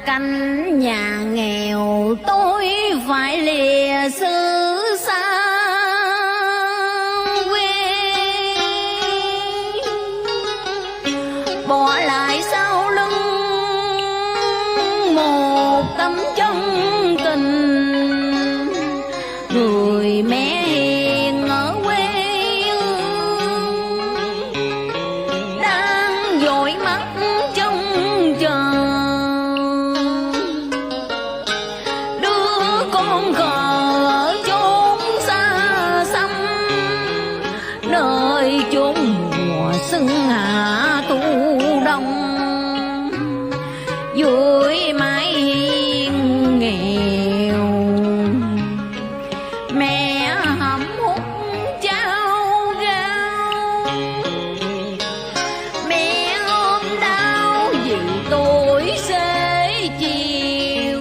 canh nhà nghèo tôi phải lìa xứ xa quê, bỏ lại sau lưng một tấm chân tình, người mẹ hiền ở quê đang dõi mắt trông chờ đứa con cờ ở chốn xa xăm, nơi chốn mùa xuân hạ thu đông. Vui